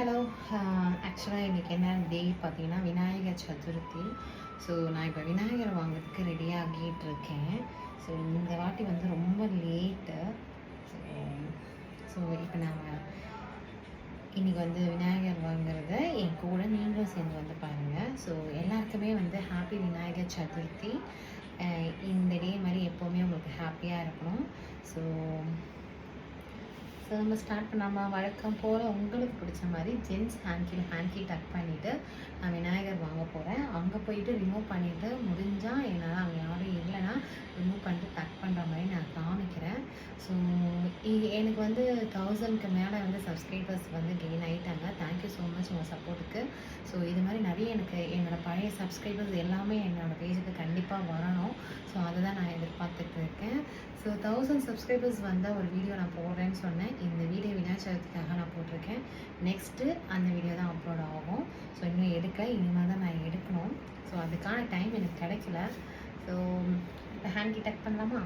Hello. ஆக்சுவலாக இன்றைக்கி என்ன டே பார்த்தீங்கன்னா விநாயகர் சதுர்த்தி. ஸோ நான் இப்போ விநாயகர் வாங்குறதுக்கு ரெடியாகிட்டு இருக்கேன். ஸோ இந்த வாட்டி வந்து ரொம்ப லேட்டு. ஸோ ஸோ இப்போ நான் இன்றைக்கி வந்து விநாயகர் வாங்குறத என் கூட நீங்களும் சேர்ந்து வந்து பாருங்கள். ஸோ எல்லாருக்குமே வந்து ஹாப்பி விநாயகர் சதுர்த்தி. இந்த டே மாதிரி எப்போவுமே உங்களுக்கு ஹாப்பியாக இருக்கணும். ஸோ நம்ம ஸ்டார்ட் பண்ணாமல் வழக்கம் போல் உங்களுக்கு பிடிச்ச மாதிரி ஜென்ஸ் ஹேண்ட் கீ டக் பண்ணிவிட்டு நான் விநாயகர் வாங்க போகிறேன். அங்கே போயிட்டு ரிமூவ் பண்ணிவிட்டு முடிஞ்சால் என்னால் அங்கே யாரும் இல்லைன்னா ரிமூவ் பண்ணிட்டு டக் பண்ணுற மாதிரி நான் காமிக்கிறேன். ஸோ எனக்கு வந்து 1000க்கு மேலே வந்து சப்ஸ்கிரைபர்ஸ் வந்து கெயின் ஆகிட்டாங்க. தேங்க்யூ ஸோ மச் உங்கள் சப்போர்ட்டுக்கு. ஸோ இது மாதிரி நிறைய எனக்கு என்னோடய பழைய சப்ஸ்கிரைபர்ஸ் எல்லாமே என்னோடய பேஜுக்கு கண்டிப்பாக வரணும். ஸோ அதை தான் நான் எதிர்பார்த்துட்டு இருக்கேன். ஸோ 1000 சப்ஸ்கிரைபர்ஸ் வந்தால் ஒரு வீடியோ நான் போடுறேன்னு சொன்னேன். இந்த வீடியோ விநாயகர் சதுர்த்திக்காக நான் போட்டிருக்கேன். நெக்ஸ்ட்டு அந்த வீடியோ தான் அப்லோட் ஆகும். ஸோ இன்னும் இனிமேல் தான் நான் எடுக்கணும். ஸோ அதுக்கான டைம் எனக்கு கிடைக்கல. ஸோ இப்போ ஹேண்ட் கீ டக் பண்ணலாமா?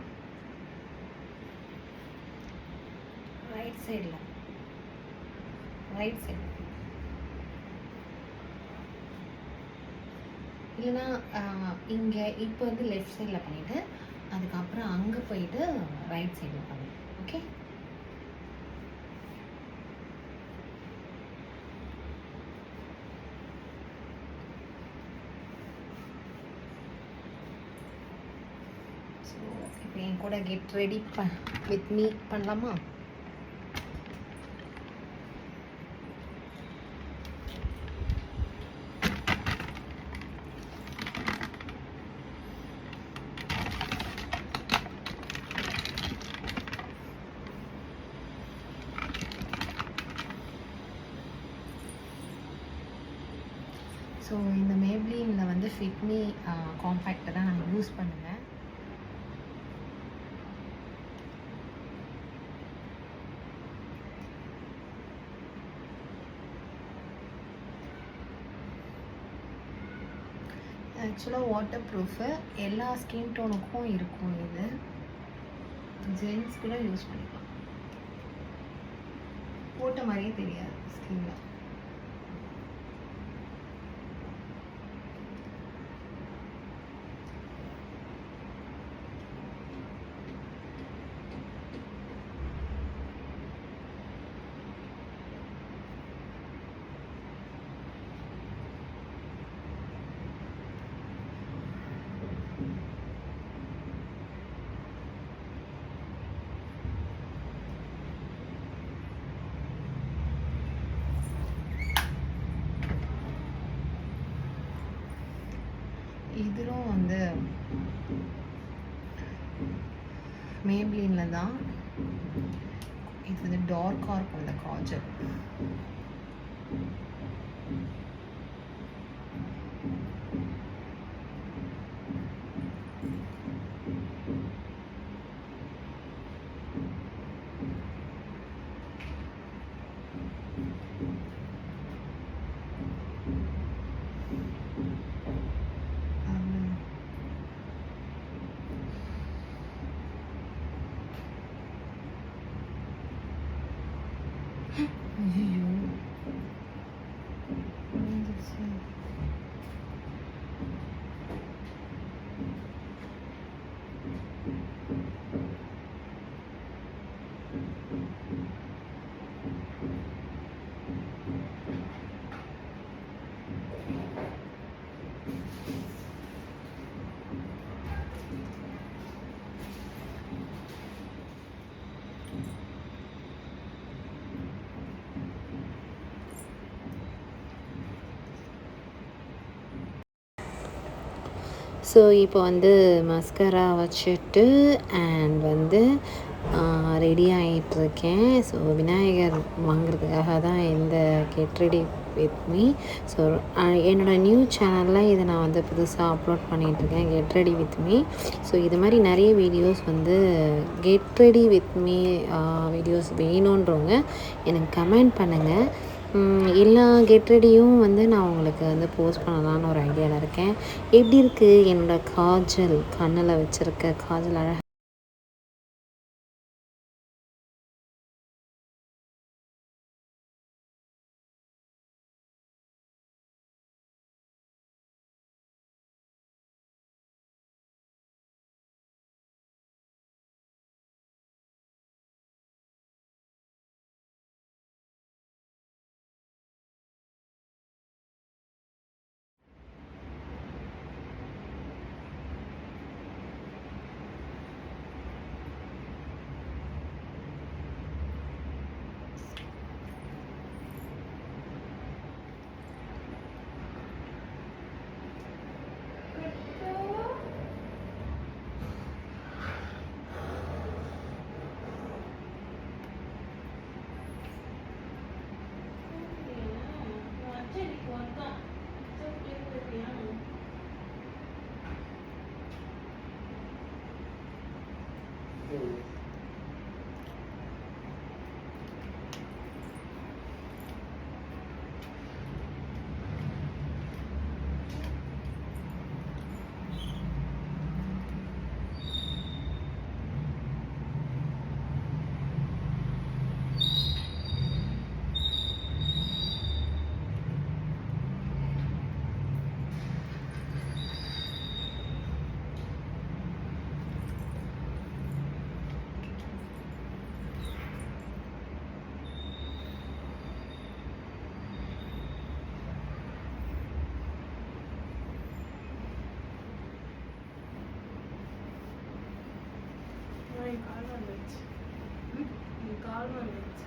ரைட் சைடு இல்லைன்னா இங்கே இப்போ வந்து லெஃப்ட் சைடில் பண்ணிவிட்டு அதுக்கப்புறம் அங்கே போயிட்டு ரைட் சைடில் பண்ணு. ஓகே. ஸோ இப்போ என் கூட கெட் ரெடி வித் மீ பண்ணலாமா? ஸோ இந்த மேப்ளினில் வந்து ஃபிட்மி காம்பேக்டை தான் நான் யூஸ் பண்ணுவேன். ஆக்சுவலாக வாட்டர் ப்ரூஃபு எல்லா ஸ்கின் டோனுக்கும் இருக்கும். இது ஜென்ஸ் கூட யூஸ் பண்ணிக்கலாம். போட்ட மாதிரியே தெரியாது ஸ்கின்னில். இதிலும் வந்து மேப்ளினில் தான். இது வந்து டார்க்காக இருக்கும் இந்த காஜல். ஐயோ ஸோ இப்போ வந்து மஸ்கரா வச்சுட்டு அண்ட் வந்து ரெடி ஆகிட்டுருக்கேன். ஸோ விநாயகர் வாங்குறதுக்காக தான் இந்த get ready with me. So என்னோடய நியூ சேனலில் இதை நான் வந்து புதுசாக அப்லோட் பண்ணிகிட்ருக்கேன், get ready with me. So இது மாதிரி நிறைய வீடியோஸ் வந்து get ready with me videos வேணுன்றவங்க எனக்கு கமெண்ட் பண்ணுங்கள். எல்லா கெட் ரெடியும் வந்து நான் உங்களுக்கு வந்து போஸ்ட் பண்ணலான்னு ஒரு ஐடியாவில் இருக்கேன். எப்படி இருக்குது என்னோடய காஜல், கண்ணில் வச்சுருக்க காஜல் அழகாக கால் வந்துச்சு. கால் வந்துச்சு.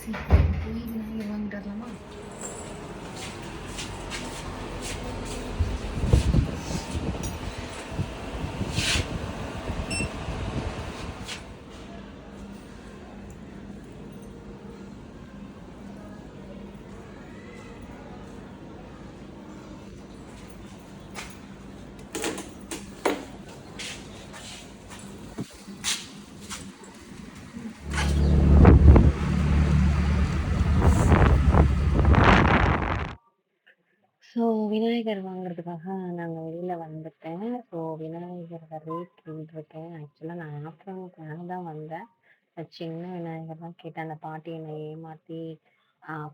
சரி போய் விநாயகர் வாங்கிட்டு வரலாமா? ஸோ விநாயகர் வாங்குறதுக்காக நாங்கள் வெளியில் வந்துட்டேன். ஸோ விநாயகரோட ரேட் கேட்டுருக்கேன். ஆக்சுவலாக நான் ஆஃப்டர்நூனுக்காக தான் வந்தேன். சின்ன விநாயகர் தான் கேட்டேன். அந்த பாட்டி என்னை ஏமாற்றி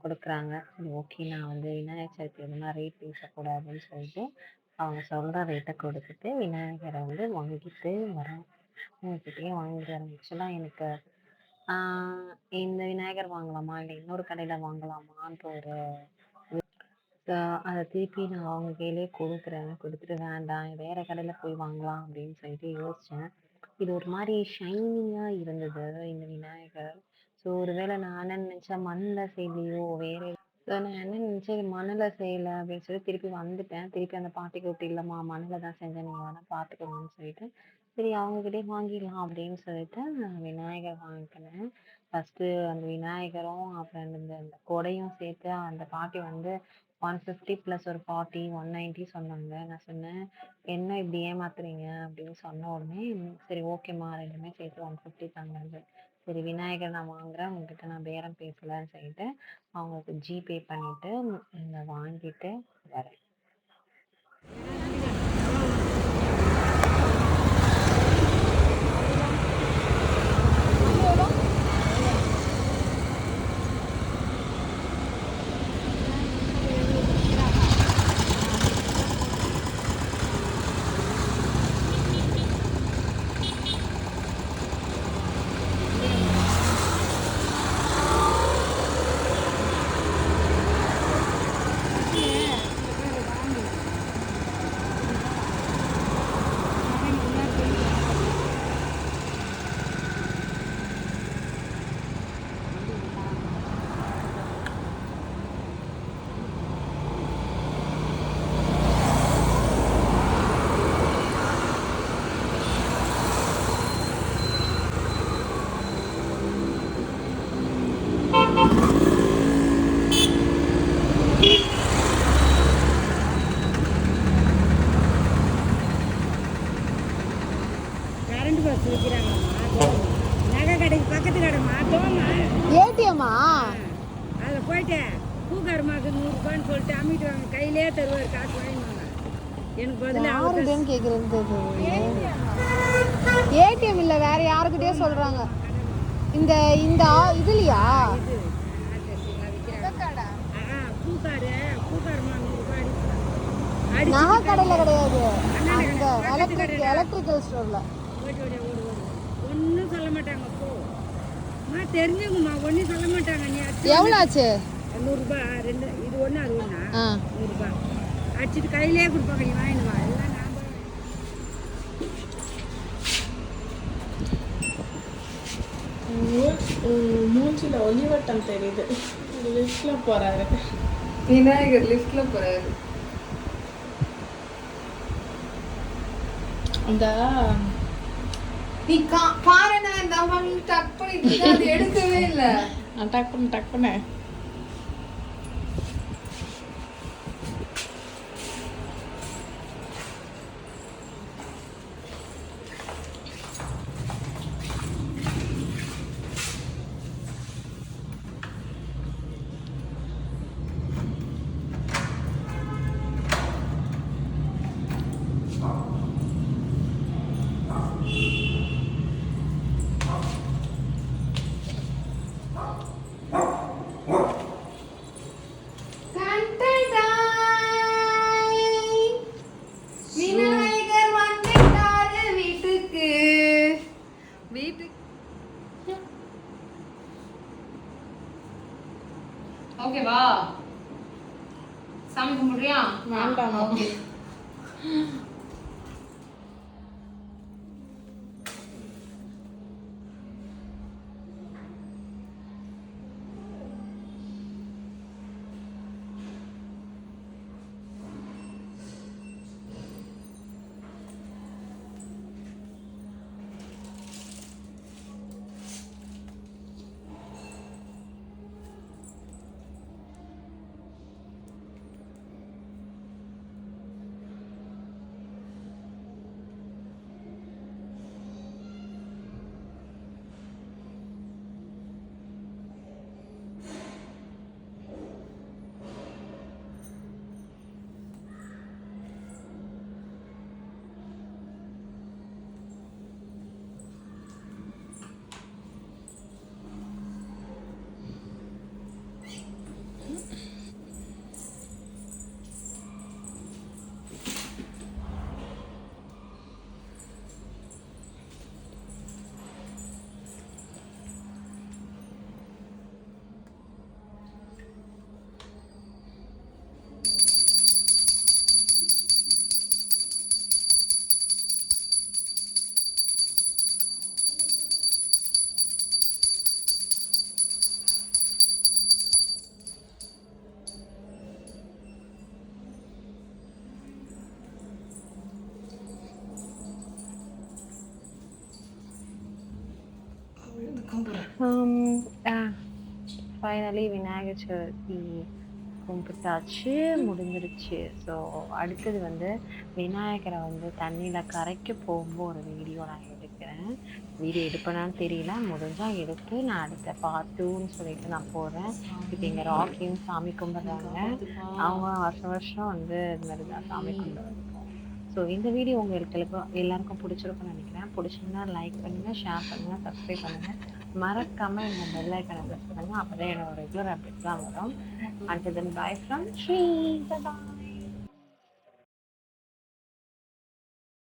கொடுக்குறாங்க. சரி ஓகே, நான் வந்து விநாயகர் சதுர்த்தி எதுனா ரேட் பேசக்கூடாதுன்னு சொல்லிட்டு அவங்க சொல்கிற ரேட்டை கொடுத்துட்டு விநாயகரை வந்து வாங்கிட்டு வரேன். உங்ககிட்டயே வாங்கிட்டு வரேன். ஆக்சுவலாக எனக்கு இந்த விநாயகர் வாங்கலாமா இல்லை இன்னொரு கடையில் வாங்கலாமான்ற ஒரு ஸோ அதை திருப்பி நான் அவங்க கையிலே கொடுக்குறேன். கொடுத்துட்டு வேண்டாம் வேறு கடையில் போய் வாங்கலாம் அப்படின்னு சொல்லிட்டு யோசித்தேன். இது ஒரு மாதிரி ஷைனிங்காக இருந்தது இந்த விநாயகர். ஸோ ஒருவேளை நான் என்ன நினச்சேன் மண்ணில் செய்யலையோ வேறு. ஸோ நான் என்ன நினச்சேன் இது மண்ணில் செய்யலை அப்படின்னு சொல்லி திருப்பி வந்துட்டேன். திருப்பி அந்த பாட்டிக்கு விட்டு இல்லைம்மா மண்ணில் தான் செஞ்சேன் நீங்கள் வேணால் பார்த்துக்கோங்கன்னு சொல்லிட்டு சரி அவங்கக்கிட்டே வாங்கிடலாம் அப்படின்னு சொல்லிட்டு நான் விநாயகர் வாங்கிக்கினேன். ஃபஸ்ட்டு அந்த விநாயகரும் அப்புறம் இந்த இந்த கொடையும் சேர்த்து அந்த பாட்டி வந்து 150 ப்ளஸ் ஒரு 40 190 சொன்னாங்க. நான் சொன்னேன் என்ன இப்படி ஏமாத்துறீங்க அப்படின்னு சொன்ன உடனே சரி ஓகேம்மா ரெண்டுமே சேர்த்து 150 தாங்க. சரி விநாயகர் நான் வாங்குறேன் உங்ககிட்ட நான் பேரம் பேசலன்னு சொல்லிட்டு அவங்களுக்கு ஜிபே பண்ணிட்டு இதை வாங்கிட்டு வரேன். கரண்ட் பஸ் வைக்கிறாங்கம்மா நகை கடைக்கு பக்கத்து கடை மாட்டோம்மா ஏடிஎம்மா அதில் போயிட்டு பூக்காரமாக்கு 100 ரூபான்னு சொல்லிட்டு அம்மிட்டு வாங்க கையிலே தருவார் காசு வாங்கிடுவாங்க. எனக்கு பதிலாக யாருன்னு கேட்குறது ஏடிஎம் இல்லை வேற யாருக்கிட்டே சொல்றாங்க. இந்த இந்த இதுலையா இது விற்கிறாங்க. பூக்காரமா 100 ரூபாய் அடிச்சு நகை கடையில் கிடையாது அந்த எலக்ட்ரிக்கல் ஸ்டோர்ல. ஒன்றும் சொல்ல மாட்டாங்க போ அம்மா தெரிஞ்சுங்கம்மா ஒன்றும் சொல்ல மாட்டாங்க. நீ எவ்வளோ ஆச்சு? 100 ரூபாய் ரெண்டு இது ஒன்று அது ஒன்றா 100 ரூபாய் அடிச்சுட்டு கையிலே கொடுப்பாங்க. நீ வாங்கிட்டு வா எல்லாம் நான் மூஞ்சில ஒளிவட்டம் தெரியுது. லிஃப்ட்ல போறாரு விநாயகர் லிஃப்ட்ல போறாரு. அந்த நீ பாருங்க இந்த அம்மா டக் பண்ணிட்டு அது எடுக்கவே இல்ல. டக் பண்ண விநாயகர் வந்துட்டாரு வீட்டுக்கு. ஓகேவா? சாமி கும்பிடுறியா? வேண்டாம். ஓகே. ஃபைனலி விநாயகர் சதுர்த்தி கும்பிட்டாச்சு, முடிஞ்சிருச்சு. ஸோ அடுத்தது வந்து விநாயகரை வந்து தண்ணியில் கரைக்க போகும்போது ஒரு வீடியோ நான் எடுக்கிறேன். வீடியோ எடுப்பேனான்னு தெரியல, முடிஞ்சால் எடுத்து நான் அடுத்த பார்த்துன்னு சொல்லிட்டு நான் போடுறேன். இப்போ இங்கே ராக்கியும் சாமி கும்பிட்றாங்க. அவங்க வருஷம் வருஷம் வந்து இது மாதிரி தான் சாமி கும்பிடுவாங்க. ஸோ இந்த வீடியோ உங்களுக்கு எல்லாருக்கும் பிடிச்சிருக்கும்னு நினைக்கிறேன். பிடிச்சிருந்தா லைக் பண்ணுங்கள், ஷேர் பண்ணுங்கள், சப்ஸ்கிரைப் பண்ணுங்கள். மறக்காமல் இந்த பெல் ஐக்கனை ப்ரெஸ் பண்ணுங்கள். அப்போ தான் என்னோட ரெகுலர் அப்டேட்ஸ்லாம் வரும். Until then, bye from Sri. Bye-bye.